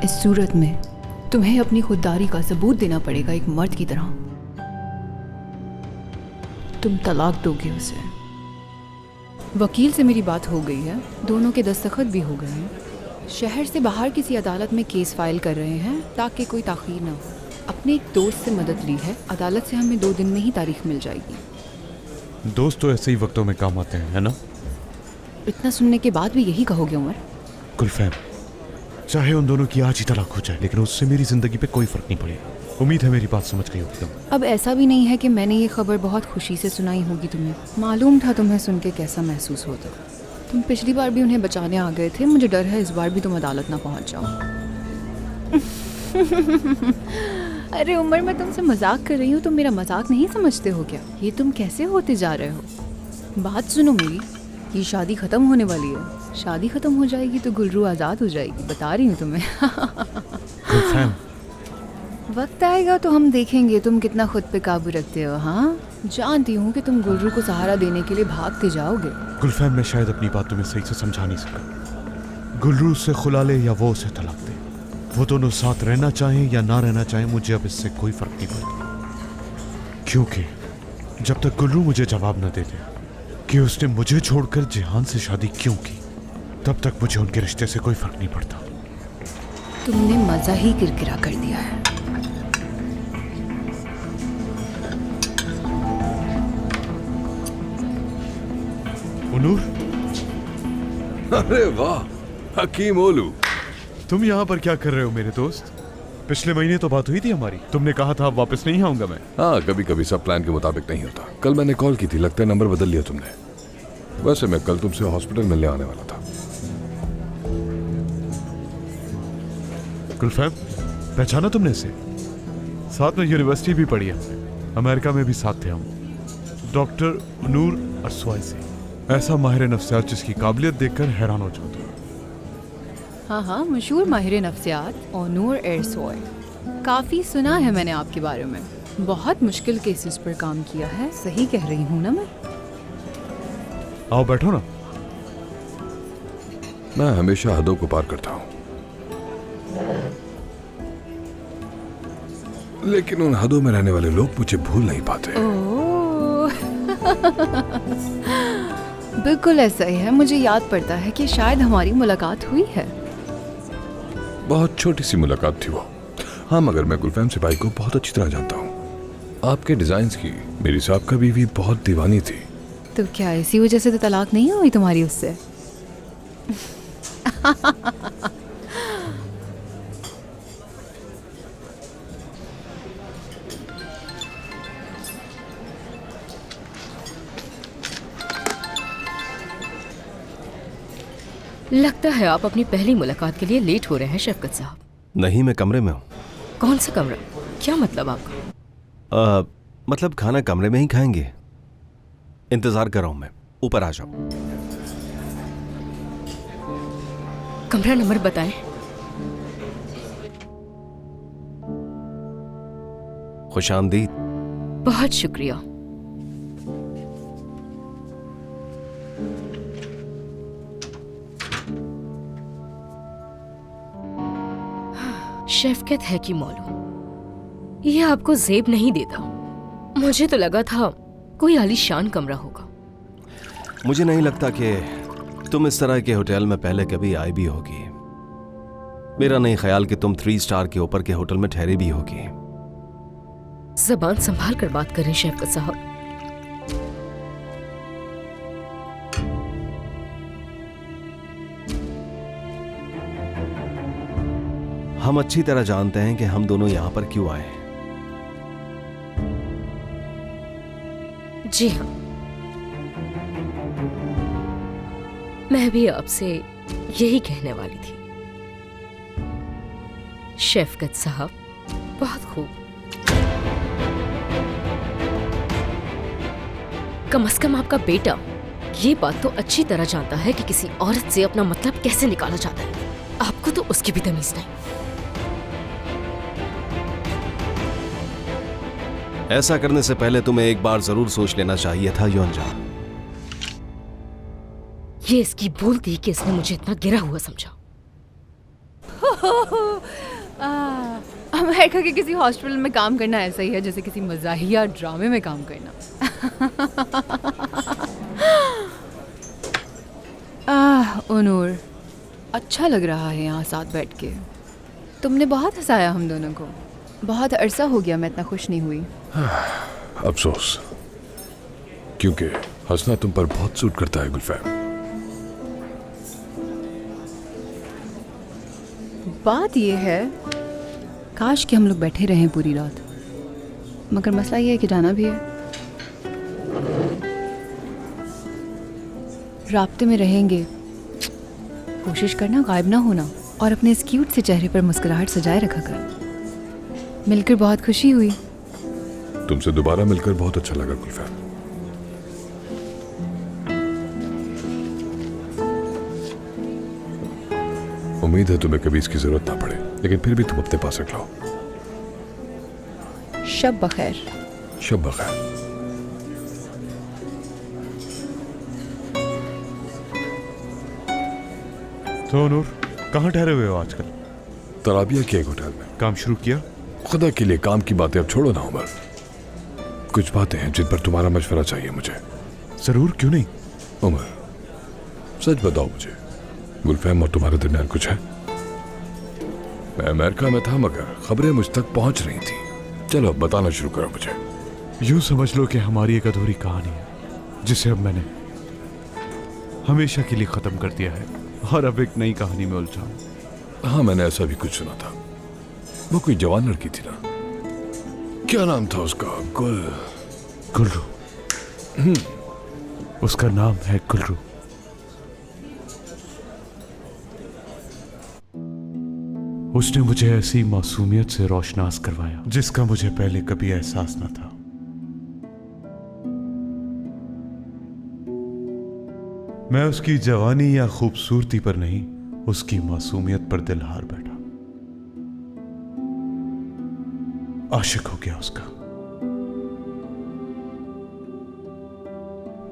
इस सूरत में तुम्हें अपनी खुददारी का सबूत देना पड़ेगा एक मर्द की तरह। तुम तलाक दोगे उसे। वकील से मेरी बात हो गई है, दोनों के दस्तखत भी हो गए हैं। शहर से बाहर किसी अदालत में केस फाइल कर रहे हैं ताकि कोई ताख़ीर ना हो। अपने एक दोस्त से मदद ली है, अदालत से हमें 2 दिन में ही तारीख मिल जाएगी। दोस्त तो ऐसे ही वक्तों में काम आते हैं, है ना? इतना सुनने के बाद भी यही कहोगे उमर? गुलफैम, चाहे उन दोनों की आज ही तलाक हो जाए, लेकिन उससे मेरी जिंदगी पे कोई फर्क नहीं पड़ेगा। उम्मीद है मेरी बात समझ गई होगी तुम। अब ऐसा भी नहीं है कि मैंने ये खबर बहुत खुशी से सुनाई होगी तुम्हें। मालूम था तुम्हें सुन के कैसा महसूस होता। तुम पिछली बार भी उन्हें बचाने आ गए थे, मुझे डर है इस बार भी तुम अदालत ना पहुंच जाओ। अरे उमर, मैं तुमसे मजाक कर रही हूँ, तुम मेरा मजाक नहीं समझते हो क्या? ये तुम कैसे होते जा रहे हो? बात सुनो मेरी, ये शादी ख़त्म होने वाली है। शादी ख़त्म हो जाएगी तो गुलरू आज़ाद हो जाएगी, बता रही हूँ तुम्हें। गुलफैम, वक्त आएगा तो हम देखेंगे तुम कितना खुद पे काबू रखते हो। हाँ, जानती हूँ कि तुम गुलरू को सहारा देने के लिए भागते जाओगे। गुलफैम, मैं शायद अपनी बात तुम्हें सही से समझा नहीं सका। गुलरू उससे खुला ले या वो उसे तलाक दे, वो दोनों साथ रहना चाहें या ना रहना चाहें, मुझे अब इससे कोई फर्क नहीं पड़ता। क्योंकि जब तक गुलरू मुझे जवाब न दे दे कि उसने मुझे छोड़कर जिहान से शादी क्यों की, तब तक मुझे उनके रिश्ते से कोई फर्क नहीं पड़ता। तुमने मजा ही किरकिरा कर दिया है। उनूर, अरे वाह, हकीम ओलू, तुम यहाँ पर क्या कर रहे हो मेरे दोस्त? पिछले महीने तो बात हुई थी हमारी, तुमने कहा था वापस नहीं आऊंगा मैं। हाँ, कभी कभी सब प्लान के मुताबिक नहीं होता। कल मैंने कॉल की थी, लगता है नंबर बदल लिया तुमने। वैसे मैं कल तुमसे हॉस्पिटल मिलने आने वाला था। गुलफैम, पहचाना तुमने इसे? साथ में यूनिवर्सिटी भी पढ़ी है, अमेरिका में भी साथ थे हम। डॉक्टर नूर अरसवाई। ऐसा माहिर नफ्सियात जिसकी काबिलियत देखकर हैरान हो जाता। हाँ हाँ, मशहूर माहिर नफ्सियात ओनूर एरसोय। काफ़ी सुना है मैंने आपके बारे में। बहुत मुश्किल केसेस पर काम किया है, सही कह रही हूँ ना मैं? आओ बैठो ना। मैं हमेशा हदों को पार करता हूँ, लेकिन उन हदों में रहने वाले लोग मुझे भूल नहीं पाते। बिल्कुल ऐसा ही है। मुझे याद पड़ता है कि शायद हमारी मुलाकात हुई है। बहुत छोटी सी मुलाकात थी वो। हाँ, मगर मैं गुलफैम सिपाही को बहुत अच्छी तरह जानता हूँ। आपके डिजाइन्स की मेरी साहबका बीवी बहुत दीवानी थी। तो क्या इसी वजह से तो तलाक नहीं हुई तुम्हारी उससे? लगता है आप अपनी पहली मुलाकात के लिए लेट हो रहे हैं शफकत साहब। नहीं, मैं कमरे में हूँ। कौन सा कमरा? क्या मतलब आपका? मतलब खाना कमरे में ही खाएंगे। इंतजार कर रहा हूँ मैं, ऊपर आ जाओ। कमरा नंबर बताएं। खुशामदीद। बहुत शुक्रिया। शफकत है कि मौलू, ये आपको जेब नहीं देता। मुझे तो लगा था कोई आलीशान कमरा होगा। मुझे नहीं लगता कि तुम इस तरह के होटल में पहले कभी आई भी होगी। मेरा नहीं ख्याल कि तुम 3 स्टार के ऊपर के होटल में ठहरी भी होगी। जबान संभाल कर बात करें शफकत साहब। हम अच्छी तरह जानते हैं कि हम दोनों यहां पर क्यों आए। जी हाँ, मैं भी आपसे यही कहने वाली थी। शफकत साहब, बहुत खूब। कम से कम आपका बेटा ये बात तो अच्छी तरह जानता है कि किसी औरत से अपना मतलब कैसे निकाला जाता है। आपको तो उसकी भी तमीज नहीं। ऐसा करने से पहले तुम्हें एक बार जरूर सोच लेना चाहिए था योंजा। ये इसकी भूल थी कि इसने मुझे इतना गिरा हुआ समझा। अमेरिका के किसी हॉस्पिटल में काम करना ऐसा ही है जैसे किसी मज़ाहिया ड्रामे में काम करना। उनूर, अच्छा लग रहा है यहाँ साथ बैठ के। तुमने बहुत हंसाया हम दोनों को। बहुत अरसा हो गया मैं इतना खुश नहीं हुई। अफसोस, क्योंकि हंसना तुम पर बहुत सूट करता है गुलफैम। बात ये है, काश कि हम लोग बैठे रहें पूरी रात, मगर मसला ये है कि जाना भी है। राब्ते में रहेंगे, कोशिश करना गायब ना होना और अपने इस क्यूट से चेहरे पर मुस्कुराहट सजाए रखा कर। मिलकर बहुत खुशी हुई। तुमसे दोबारा मिलकर बहुत अच्छा लगा गुलफैम। उम्मीद है तुम्हें कभी इसकी जरूरत ना पड़े, लेकिन फिर भी तुम अपने पास रख लो। शब बखैर। शब बखैर। तो नूर, कहाँ ठहरे हुए हो आजकल? तराबिया के एक होटल में। काम शुरू किया? खुदा के लिए काम की बातें अब छोड़ो ना उमर। कुछ बातें हैं जिन पर तुम्हारा मशवरा चाहिए मुझे। जरूर, क्यों नहीं। उमर, सच बताओ मुझे, गुलफैम और तुम्हारे दरमियान कुछ है? मैं अमेरिका में था मगर खबरें मुझ तक पहुंच रही थी। चलो अब बताना शुरू करो मुझे। यूं समझ लो कि हमारी एक अधूरी कहानी है जिसे अब मैंने हमेशा के लिए खत्म कर दिया है और अब एक नई कहानी में उलझा हूं। हाँ, मैंने ऐसा भी कुछ सुना था। वो कोई जवान लड़की थी ना, क्या नाम था उसका? गुलरू। उसका नाम है गुलरू। उसने मुझे ऐसी मासूमियत से रोशनास करवाया जिसका मुझे पहले कभी एहसास न था। मैं उसकी जवानी या खूबसूरती पर नहीं, उसकी मासूमियत पर दिल हार बैठा। आशिक हो गया उसका।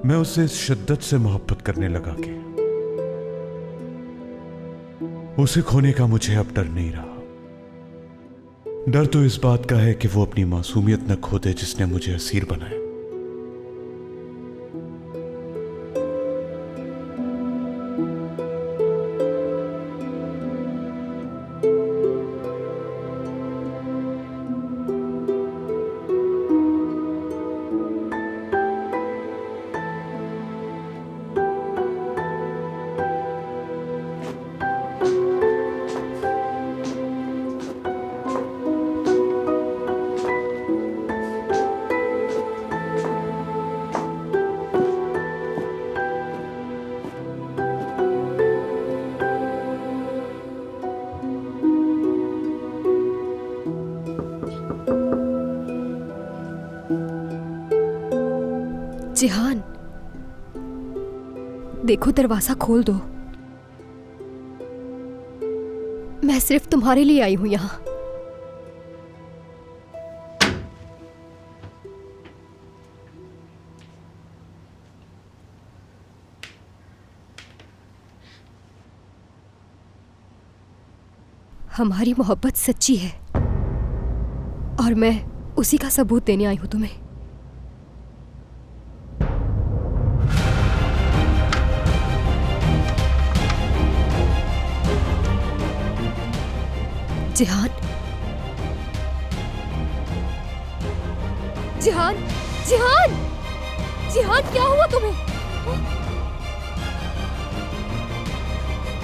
मैं उससे इस शिद्दत से मोहब्बत करने लगा कि उसे खोने का मुझे अब डर नहीं रहा। डर तो इस बात का है कि वो अपनी मासूमियत न खो दे जिसने मुझे असीर बनाया। जिहान, देखो दरवाजा खोल दो। मैं सिर्फ तुम्हारे लिए आई हूं यहां। हमारी मोहब्बत सच्ची है और मैं उसी का सबूत देने आई हूं तुम्हें। जिहान, जिहान, जिहान, जिहान, क्या हुआ तुम्हें?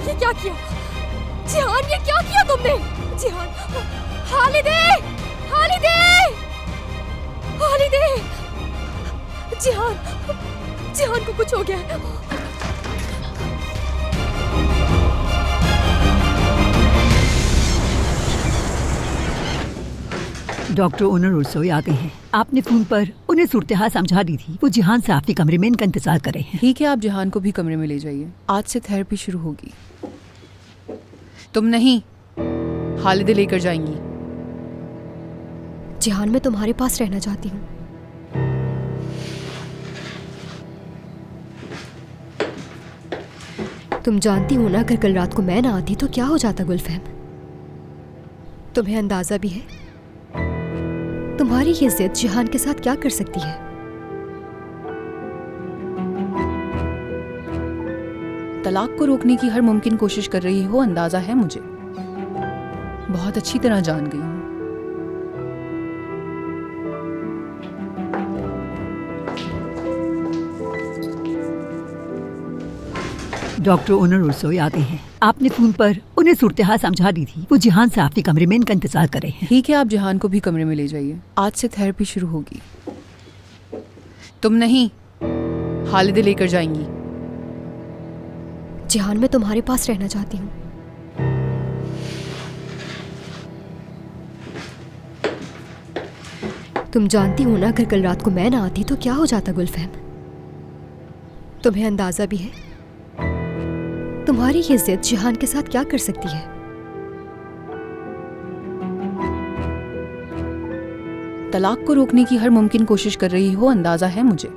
ये क्या किया? जिहान, ये क्या किया तुमने? जिहान, हालिदे, हालिदे, हालिदे, जिहान, जिहान को कुछ हो गया है। डॉक्टर ओनर रसोई आ गए हैं। आपने फोन पर उन्हें सूरत-ए-हाल समझा दी थी। वो जिहान साहब के कमरे में इनका इंतजार कर रहे हैं। ठीक है, आप जिहान को भी कमरे में ले जाइए। आज से थेरेपी शुरू होगी। तुम नहीं, हालिदे लेकर जाएंगी। जिहान, मैं तुम्हारे पास रहना चाहती हूँ। तुम जानती हो ना, अगर कल रात को मैं ना आती तो क्या हो जाता गुलफहम? तुम्हें अंदाजा भी है तुम्हारी ये जिद जिहान के साथ क्या कर सकती है? तलाक को रोकने की हर मुमकिन कोशिश कर रही हो, अंदाजा है मुझे। बहुत अच्छी तरह जान गई हूँ। डॉक्टर ओनर रसोई आ गए हैं। आपने फोन पर उन्हें सूरत हाल समझा दी थी। वो जिहान से आपके कमरे में इनका इंतजार कर रहे हैं। ठीक है, आप जिहान को भी कमरे में ले जाइए। आज से थेरेपी शुरू होगी। तुम नहीं, हालिदे लेकर जाएंगी। जिहान मैं तुम्हारे पास रहना चाहती हूँ। तुम जानती हो ना, अगर कल रात को मैं ना आती तो क्या हो जाता गुलफहम? तुम्हें अंदाजा भी है तुम्हारी ये जिद जिहान के साथ क्या कर सकती है? तलाक को रोकने की हर मुमकिन कोशिश कर रही हो, अंदाजा है मुझे।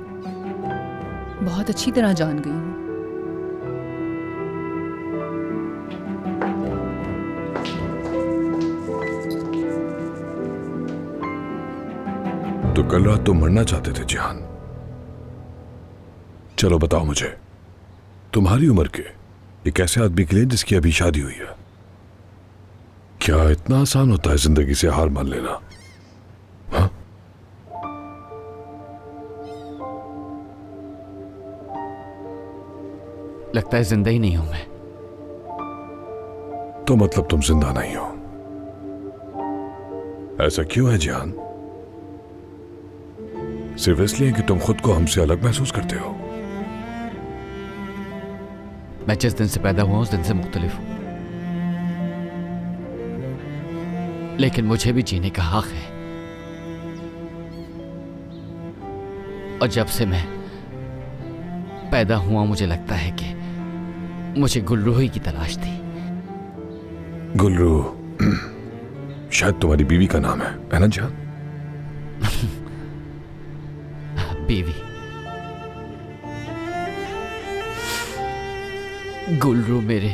बहुत अच्छी तरह जान गई हूँ। तो कल रात तुम मरना चाहते थे जिहान। चलो बताओ मुझे, तुम्हारी उम्र के एक ऐसे आदमी के लिए जिसकी अभी शादी हुई है, क्या इतना आसान होता है जिंदगी से हार मान लेना? हाँ? लगता है जिंदा ही नहीं हूं मैं। तो मतलब तुम जिंदा नहीं हो। ऐसा क्यों है जिहान? सिर्फ इसलिए कि तुम खुद को हमसे अलग महसूस करते हो? मैं जिस दिन से पैदा हुआ उस दिन से मुख्तलिफ हूं, लेकिन मुझे भी जीने का हक है। और जब से मैं पैदा हुआ मुझे लगता है कि मुझे गुल्रू ही की तलाश थी। गुल्रू शायद तुम्हारी बीवी का नाम है ना जिहान? बीवी गुल्रू मेरे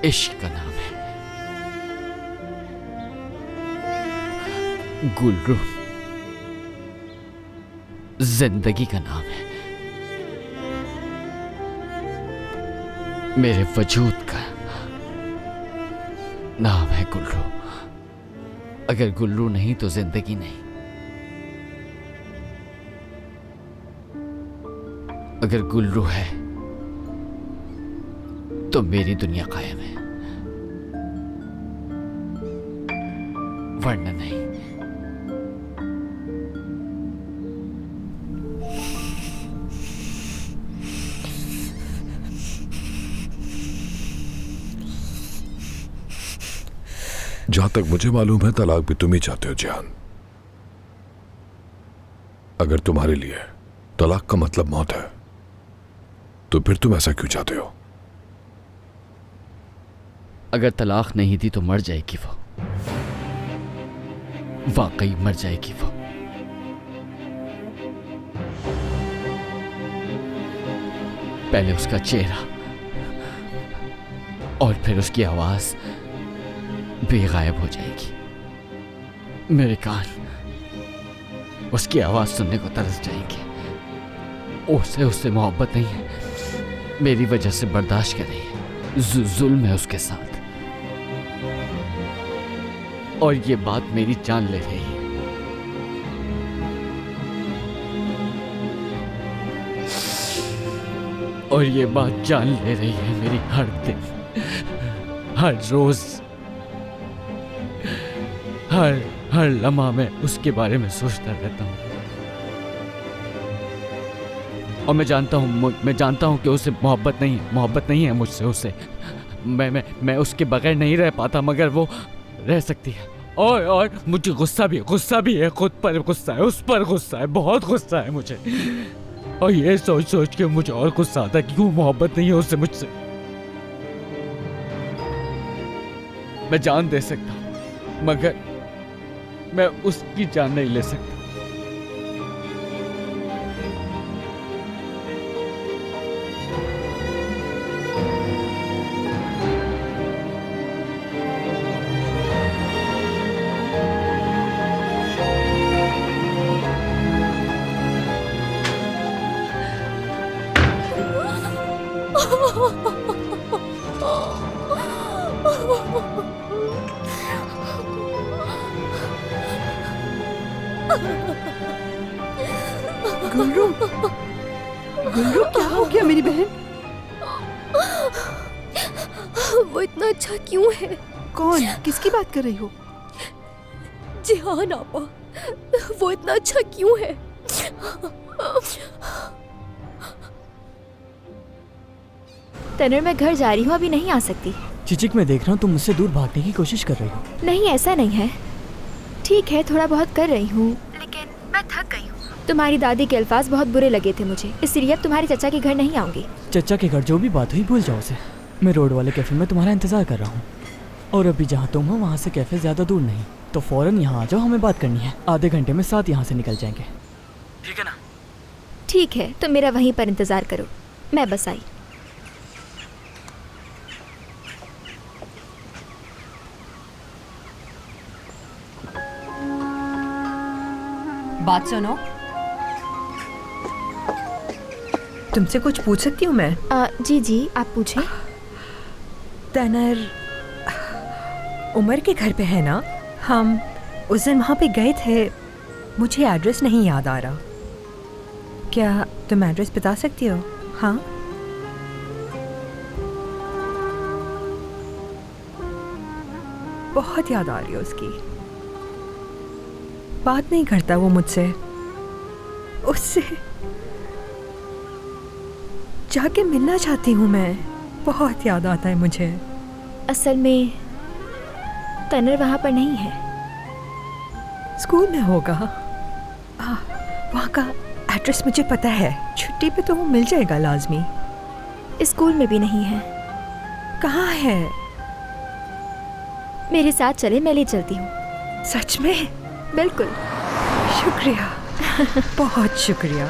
इश्क का नाम है। गुल्रू जिंदगी का नाम है, मेरे वजूद का नाम है गुल्रू। अगर गुल्रू नहीं तो जिंदगी नहीं। अगर गुल्रू है तो मेरी दुनिया कायम है, वरना नहीं। जहां तक मुझे मालूम है तलाक भी तुम ही चाहते हो जिहान। अगर तुम्हारे लिए तलाक का मतलब मौत है तो फिर तुम ऐसा क्यों चाहते हो? अगर तलाक नहीं दी तो मर जाएगी वो, वाकई मर जाएगी वो। पहले उसका चेहरा और फिर उसकी आवाज भी गायब हो जाएगी। मेरे कान उसकी आवाज सुनने को तरस जाएंगे। उसे उससे मोहब्बत नहीं है, मेरी वजह से बर्दाश्त कर रही है। जुल्म है उसके साथ, और ये बात मेरी जान ले रही है। और ये बात जान ले रही है मेरी हर दिन, हर रोज, हर लम्हा में उसके बारे में सोचता रहता हूँ। और मैं जानता हूँ कि उसे मोहब्बत नहीं है मुझसे। उसे मैं उसके बगैर नहीं रह पाता, मगर वो रह सकती है। और मुझे गुस्सा भी है, खुद पर गुस्सा है, उस पर गुस्सा है, बहुत गुस्सा है मुझे। और ये सोच के मुझे और गुस्सा आता है कि क्यों मोहब्बत नहीं है उससे मुझसे। मैं जान दे सकता हूँ, मगर मैं उसकी जान नहीं ले सकता। गुल्रू, गुल्रू क्या हो गया मेरी बहन? वो इतना अच्छा क्यों है? कौन? किसकी बात कर रही हो? जिहान आपा, वो इतना अच्छा क्यों है? तनर, मैं घर जा रही हूँ, अभी नहीं आ सकती। चिचिक, मैं देख रहा हूँ तुम मुझसे दूर भागने की कोशिश कर रही हो। नहीं, ऐसा नहीं है। ठीक है, थोड़ा बहुत कर रही हूँ, लेकिन मैं थक गई हूँ। तुम्हारी दादी के अल्फाज बहुत बुरे लगे थे मुझे, इसलिए अब तुम्हारे चचा के घर नहीं आऊंगी। चचा के घर जो भी बात हुई भूल जाओ उसे। मैं रोड वाले कैफे में तुम्हारा इंतजार कर रहा हूँ, और अभी जहाँ तुम हो वहाँ से कैफे ज़्यादा दूर नहीं, तो फ़ौरन यहाँ आ जाओ, हमें बात करनी है। आधे घंटे में साथ यहाँ से निकल जाएंगे, ठीक है ना? ठीक है, तुम मेरा वहीं पर इंतज़ार करो, मैं बस आई। बात सुनो, तुमसे कुछ पूछ सकती हूँ मैं? जी जी, आप पूछें। तनर उमर के घर पे है ना? हम उस दिन वहाँ पे गए थे, मुझे एड्रेस नहीं याद आ रहा। क्या तुम एड्रेस बता सकती हो? हाँ, बहुत याद आ रही है उसकी। बात नहीं करता वो मुझसे, उससे जाके मिलना चाहती हूँ मैं, बहुत याद आता है मुझे। असल में तनर वहाँ पर नहीं है। स्कूल में होगा। वहाँ का एड्रेस मुझे पता है, छुट्टी पे तो वो मिल जाएगा लाजमी। स्कूल में भी नहीं है। कहाँ है? मेरे साथ चले, मैं ले चलती हूँ। सच में? बिल्कुल। शुक्रिया, बहुत शुक्रिया।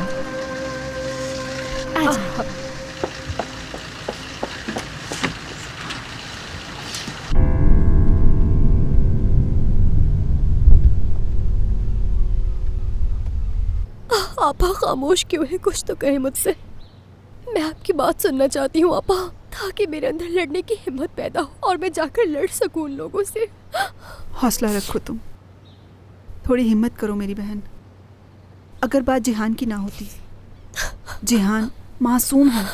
आपा खामोश क्यों है? कुछ तो कहे मुझसे। मैं आपकी बात सुनना चाहती हूँ आपा, ताकि मेरे अंदर लड़ने की हिम्मत पैदा हो और मैं जाकर लड़ सकूं उन लोगों से। हौसला रखो तुम, थोड़ी हिम्मत करो मेरी बहन। अगर बात जिहान की ना होती, जिहान मासूम है,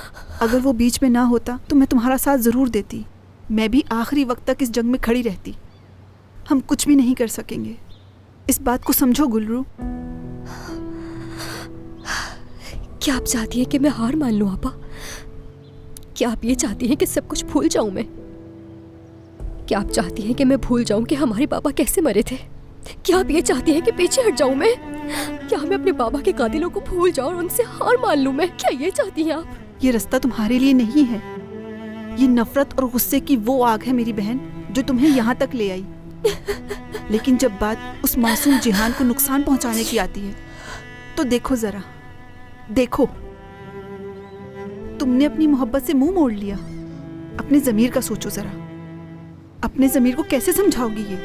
अगर वो बीच में ना होता तो मैं तुम्हारा साथ ज़रूर देती। मैं भी आखिरी वक्त तक इस जंग में खड़ी रहती। हम कुछ भी नहीं कर सकेंगे, इस बात को समझो गुलरू। क्या आप चाहती हैं कि मैं हार मान लूं आपा? क्या आप ये चाहती हैं कि सब कुछ भूल जाऊं मैं? क्या आप चाहती हैं कि मैं भूल जाऊं कि हमारे पापा कैसे मरे थे? क्या आप ये चाहती हैं कि पीछे हट जाऊं मैं? क्या मैं अपने बाबा के कातिलों को भूल जाऊं और उनसे हार मान लूं मैं? क्या ये चाहती हैं आप? ये रास्ता तुम्हारे लिए नहीं है। ये नफरत और गुस्से की वो आग है मेरी बहन जो तुम्हें यहाँ तक ले आई। लेकिन जब बात उस मासूम जिहान को नुकसान पहुँचाने की आती है तो देखो जरा, देखो, तुमने अपनी मोहब्बत से मुंह मोड़ लिया। अपने ज़मीर का सोचो जरा, अपने ज़मीर को कैसे समझाओगी ये?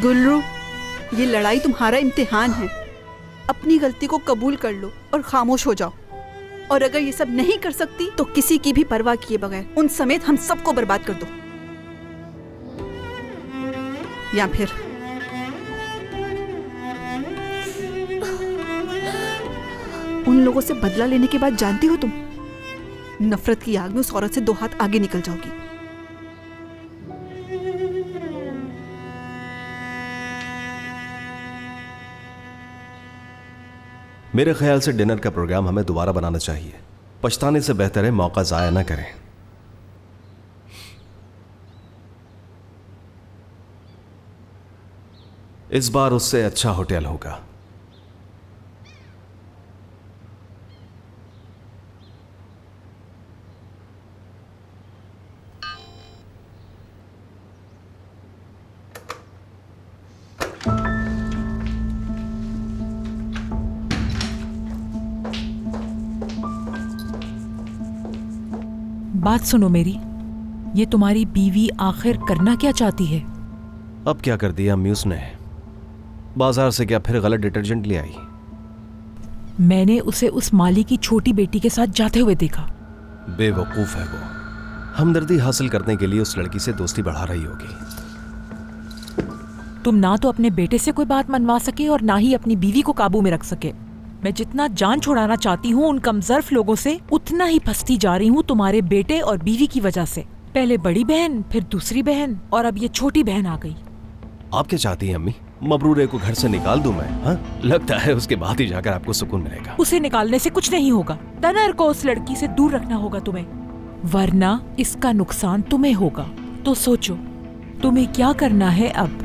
गुलरू, ये लड़ाई तुम्हारा इम्तिहान है। अपनी गलती को कबूल कर लो और खामोश हो जाओ। और अगर ये सब नहीं कर सकती तो किसी की भी परवाह किए बगैर उन समेत हम सबको बर्बाद कर दो। या फिर उन लोगों से बदला लेने के बाद जानती हो तुम, नफरत की आग में उस औरत से 2 हाथ आगे निकल जाओगी। मेरे ख्याल से डिनर का प्रोग्राम हमें दोबारा बनाना चाहिए। पछताने से बेहतर है मौका जाया ना करें। इस बार उससे अच्छा होटल होगा। बात सुनो मेरी, ये तुम्हारी बीवी आखिर करना क्या चाहती है? अब क्या कर दिया अम्मी उसने? बाजार से क्या फिर गलत डिटर्जेंट ले आई? मैंने उसे उस माली की छोटी बेटी के साथ जाते हुए देखा। बेवकूफ है वो, हमदर्दी हासिल करने के लिए उस लड़की से दोस्ती बढ़ा रही होगी। तुम ना तो अपने बेटे से कोई बात मनवा सके और ना ही अपनी बीवी को काबू में रख सके। मैं जितना जान छुड़ाना चाहती हूँ उन कमजोर लोगों से, उतना ही फंसती जा रही हूँ तुम्हारे बेटे और बीवी की वजह से। पहले बड़ी बहन, फिर दूसरी बहन, और अब ये छोटी बहन आ गई। आप क्या चाहती हैं अम्मी? मबरूरे को घर से निकाल दूं मैं? हाँ, लगता है उसके बाद ही जाकर आपको सुकून मिलेगा। उसे निकालने से कुछ नहीं होगा। तनर को उस लड़की से दूर रखना होगा तुम्हें, वरना इसका नुकसान तुम्हें होगा। तो सोचो तुम्हें क्या करना है अब।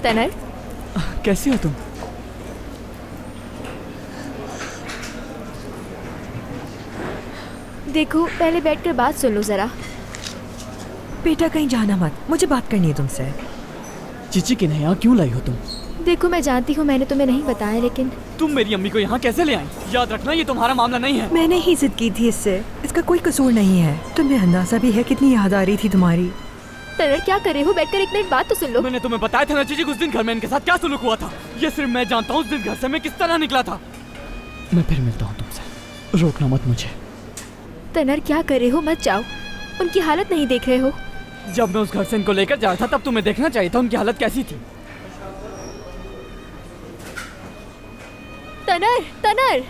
तनर, कैसी हो तुम? देखो पहले बैठकर बात सुन लो जरा। बेटा कहीं जाना मत, मुझे बात करनी है तुमसे। चीची किन्हें यहाँ क्यों लाई हो तुम? देखो मैं जानती हूँ मैंने तुम्हें नहीं बताया, लेकिन तुम मेरी अम्मी को यहाँ कैसे ले आई? याद रखना ये तुम्हारा मामला नहीं है। मैंने ही जिद की थी इससे, इसका कोई कसूर नहीं है। तुम्हें अंदाजा भी है कितनी याद आ रही थी तुम्हारी। तनर क्या कर रहे हो? बैठकर एक मिनट बात तो सुन लो। मैंने तुम्हें बताया था ना चीची, उस दिन घर में इनके साथ क्या सुलूक हुआ था। ये सिर्फ मैं जानता हूँ उस दिन घर से मैं किस तरह निकला था। मैं फिर मिलता हूँ तुमसे, रोकना मत मुझे। तनर क्या कर रहे हो? मत जाओ, उनकी हालत नहीं देख रहे हो? जब मैं उस घर से इनको लेकर जा रहा था तब तुम्हें देखना चाहिए था उनकी हालत कैसी थी। तनर, तनर,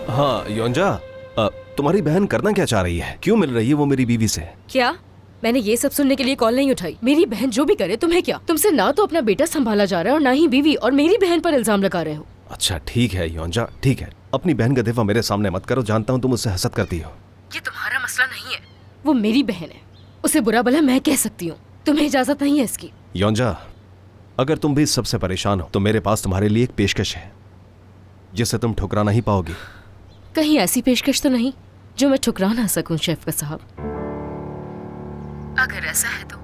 हाँ योंजा, तुम्हारी बहन करना क्या चाह रही है? क्यों मिल रही है वो मेरी बीवी से? क्या? मैंने ये सब सुनने के लिए कॉल नहीं उठाई। मेरी बहन जो भी करे तुम्हें क्या? तुमसे ना तो अपना बेटा संभाला जा रहा है और ना ही बीवी, और मेरी बहन पर इल्जाम लगा रहे हो। अच्छा ठीक है योंजा, ठीक है। अपनी बहन का दिफा मेरे सामने मत करो, जानता हूँ तुम उससे हसद करती हो। ये तुम्हारा मसला नहीं है, वो मेरी बहन है, उसे बुरा भला मैं कह सकती हूँ, तुम्हें इजाजत नहीं है इसकी। योंजा, अगर तुम भी इस सबसे परेशान हो तो मेरे पास तुम्हारे लिए एक पेशकश है जिसे तुम ठुकरा नहीं पाओगी। कहीं ऐसी पेशकश तो नहीं जो मैं ठुकरा ना सकूं शेफका साहब? अगर ऐसा है तो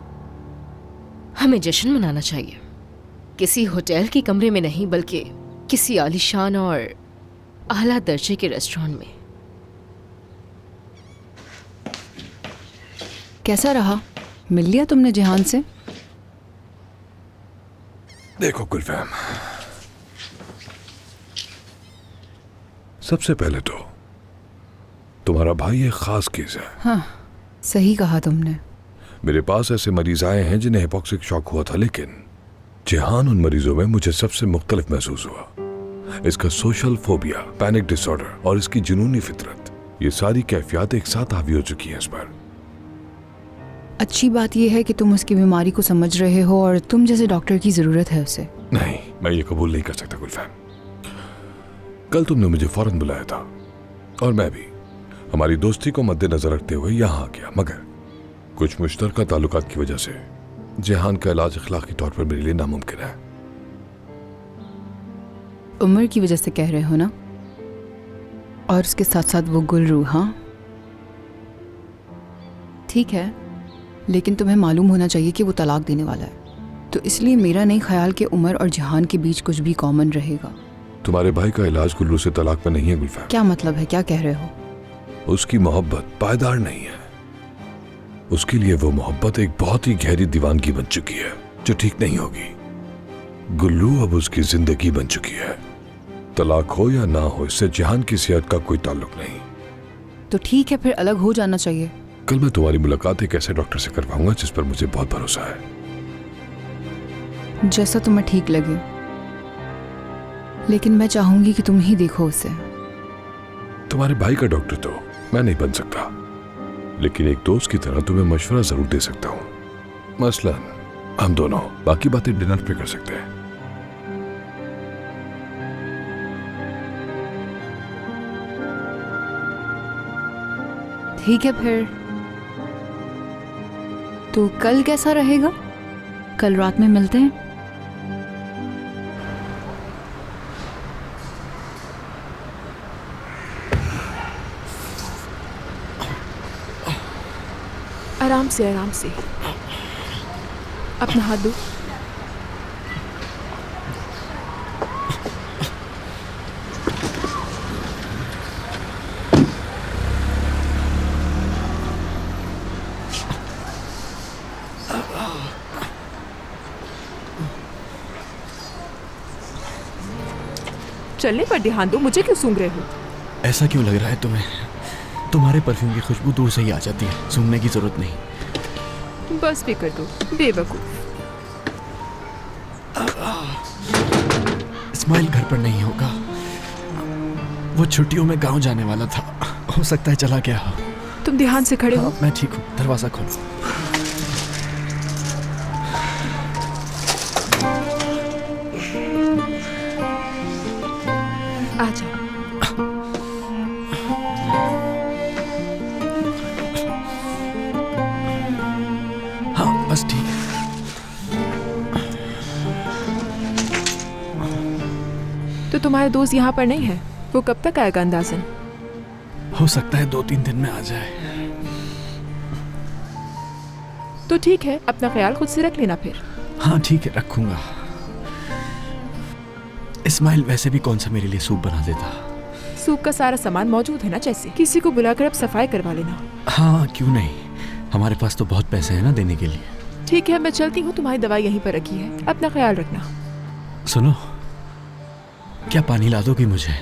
हमें जश्न मनाना चाहिए, किसी होटल के कमरे में नहीं बल्कि किसी आलीशान और आला दर्जे के रेस्टोरेंट में। कैसा रहा? मिल लिया तुमने जिहान से? देखो गुलफैम, सबसे पहले तो तुम्हारा भाई एक खास केस है। हाँ, सही कहा तुमने। मेरे पास ऐसे मरीज आए हैं जिन्हें हिपोक्सिक शॉक हुआ था, लेकिन जिहान उन मरीजों में मुझे सबसे मुख्तलिफ महसूस हुआ। इसका सोशल फोबिया, पैनिक डिसऑर्डर और इसकी जुनूनी फितरत, ये सारी कैफियत एक साथ हावी हो चुकी हैं इस पर। अच्छी बात यह है कि तुम उसकी बीमारी को समझ रहे हो और तुम जैसे डॉक्टर की जरूरत है उसे। नहीं, मैं ये कबूल नहीं कर सकता गुलफैम। कल तुमने मुझे फौरन बुलाया था और मैं भी हमारी दोस्ती को मद्देनजर रखते हुए यहाँ आ गया, मगर कुछ मुश्तरका ताल्लुकात की वजह से जिहान का इलाज अखलाकी तौर पर मेरे लिए नामुमकिन है। उम्र की वजह से कह रहे हो ना? और उसके साथ साथ वो गुलरू। हाँ ठीक है, लेकिन तुम्हें मालूम होना चाहिए कि वो तलाक देने वाला है, तो इसलिए मेरा नहीं ख्याल कि उमर और जहान के बीच कुछ भी कॉमन रहेगा। तुम्हारे भाई का इलाज गुल्लू से तलाक में नहीं है गुलफैम। क्या मतलब है? क्या कह रहे हो? उसकी मोहब्बत पायदार नहीं है। उसके लिए वो मोहब्बत एक बहुत ही गहरी दीवानगी बन चुकी है जो ठीक नहीं होगी। गुल्लू अब उसकी जिंदगी बन चुकी है। तलाक हो या ना हो, इससे जहान की सेहत का कोई ताल्लुक नहीं। तो ठीक है, फिर अलग हो जाना चाहिए। कल मैं तुम्हारी मुलाकात एक ऐसे डॉक्टर से करवाऊंगा जिस पर मुझे बहुत भरोसा है। जैसा तुम्हें ठीक लगे, लेकिन मैं चाहूंगी कि तुम ही देखो उसे। तुम्हारे भाई का डॉक्टर तो मैं नहीं बन सकता, लेकिन एक दोस्त की तरह तुम्हें मशवरा जरूर दे सकता हूँ। मसलन हम दोनों बाकी बातें डिनर पे कर सकते हैं। ठीक है फिर, तो कल कैसा रहेगा? कल रात में मिलते हैं। आराम से, आराम से। अपना हाथ दो। चलने पर ध्यान दो, मुझे क्यों सूंघ रहे हो? ऐसा क्यों लग रहा है तुम्हें? तुम्हारे परफ्यूम की खुशबू दूर से ही आ जाती है, सूंघने की जरूरत नहीं। बस भी कर दो, बेवकूफ। इस्माइल घर पर नहीं होगा, वो छुट्टियों में गांव जाने वाला था, हो सकता है चला गया हो। तुम ध्यान से खड़े हो। मैं ठीक हूँ, दरवाजा खोलो। आ जाओ। हाँ बस ठीक है। तो तुम्हारे दोस्त यहाँ पर नहीं है, वो कब तक आएगा अंदाजन? हो सकता है 2-3 दिन में आ जाए। तो ठीक है, अपना ख्याल खुद से रख लेना फिर। हाँ ठीक है, रखूंगा। इस्माइल वैसे भी कौन सा मेरे लिए सूप बना देता। सूप का सारा सामान मौजूद है ना, जैसे किसी को बुलाकर अब सफाई करवा लेना। हाँ क्यों नहीं, हमारे पास तो बहुत पैसे हैं ना देने के लिए। ठीक है, मैं चलती हूँ, तुम्हारी दवाई यहीं पर रखी है, अपना ख्याल रखना। सुनो, क्या पानी ला दोगी मुझे?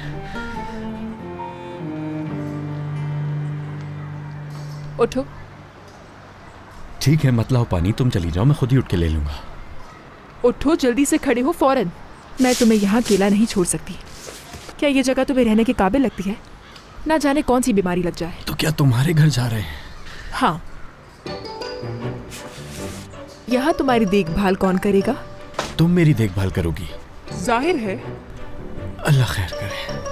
उठो। ठीक है, मत लाओ पानी, तुम चली जाओ, मैं खुद ही उठ के ले लूंगा। उठो, जल्दी से खड़े हो फौरन। मैं तुम्हें यहाँ अकेला नहीं छोड़ सकती। क्या ये जगह तुम्हें रहने के काबिल लगती है? ना जाने कौन सी बीमारी लग जाए। तो क्या तुम्हारे घर जा रहे हैं? हाँ। यहाँ तुम्हारी देखभाल कौन करेगा? तुम मेरी देखभाल करोगी? जाहिर है। अल्लाह खैर करे।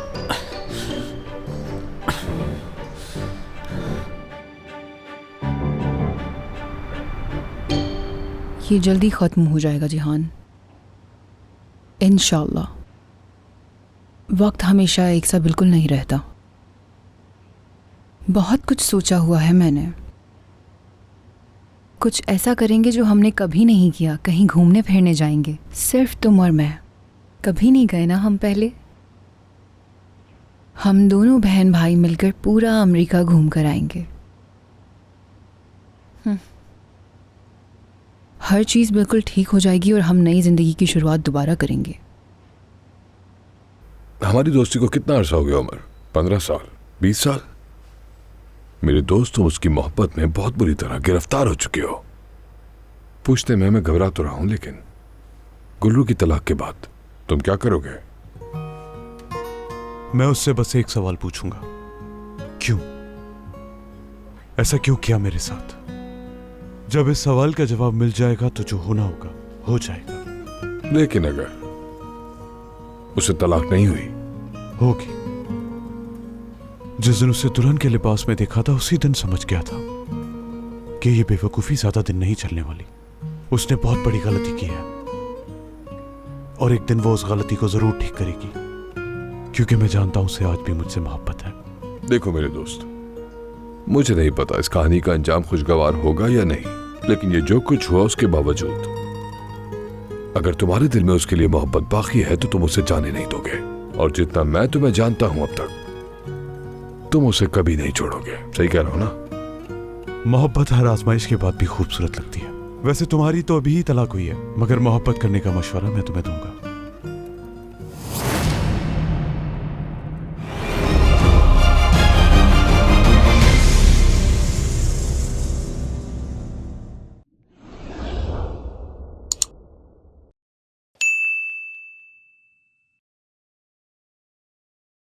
ये जल्दी ख़त्म हो जाएगा जिहान, इंशाल्लाह। वक्त हमेशा एक सा बिल्कुल नहीं रहता। बहुत कुछ सोचा हुआ है मैंने। कुछ ऐसा करेंगे जो हमने कभी नहीं किया। कहीं घूमने फिरने जाएंगे, सिर्फ तुम और मैं। कभी नहीं गए ना हम पहले। हम दोनों बहन भाई मिलकर पूरा अमेरिका घूम कर आएंगे। हर चीज़ बिल्कुल ठीक हो जाएगी और हम नई ज़िंदगी की शुरुआत दोबारा करेंगे। हमारी दोस्ती को कितना अर्सा हो गया उमर? 15 साल, 20 साल? मेरे दोस्त तुम उसकी मोहब्बत में बहुत बुरी तरह गिरफ्तार हो चुके हो। पूछते में मैं घबरा तो रहा हूं, लेकिन गुल्लू की तलाक के बाद तुम क्या करोगे? मैं उससे बस एक सवाल पूछूंगा, क्यों? ऐसा क्यों किया मेरे साथ? जब इस सवाल का जवाब मिल जाएगा तो जो होना होगा हो जाएगा। लेकिन अगर उसे तलाक नहीं हुई? होगी। जिस दिन उसे दुल्हन के लिबास में देखा था उसी दिन समझ गया था कि ये बेवकूफी ज्यादा दिन नहीं चलने वाली। उसने बहुत बड़ी गलती की है और एक दिन वो उस गलती को जरूर ठीक करेगी, क्योंकि मैं जानता हूं उसे आज भी मुझसे मोहब्बत है। देखो मेरे दोस्त, मुझे नहीं पता इस कहानी का अंजाम खुशगवार होगा या नहीं, लेकिन ये जो कुछ हुआ उसके बावजूद अगर तुम्हारे दिल में उसके लिए मोहब्बत बाकी है तो तुम उसे जाने नहीं दोगे। और जितना मैं तुम्हें जानता हूं अब तक, तुम उसे कभी नहीं छोड़ोगे। सही कह रहा हूं ना? मोहब्बत हर आजमाइश के बाद भी खूबसूरत लगती है। वैसे तुम्हारी तो अभी ही तलाक हुई है, मगर मोहब्बत करने का मशवरा मैं तुम्हें दूंगा।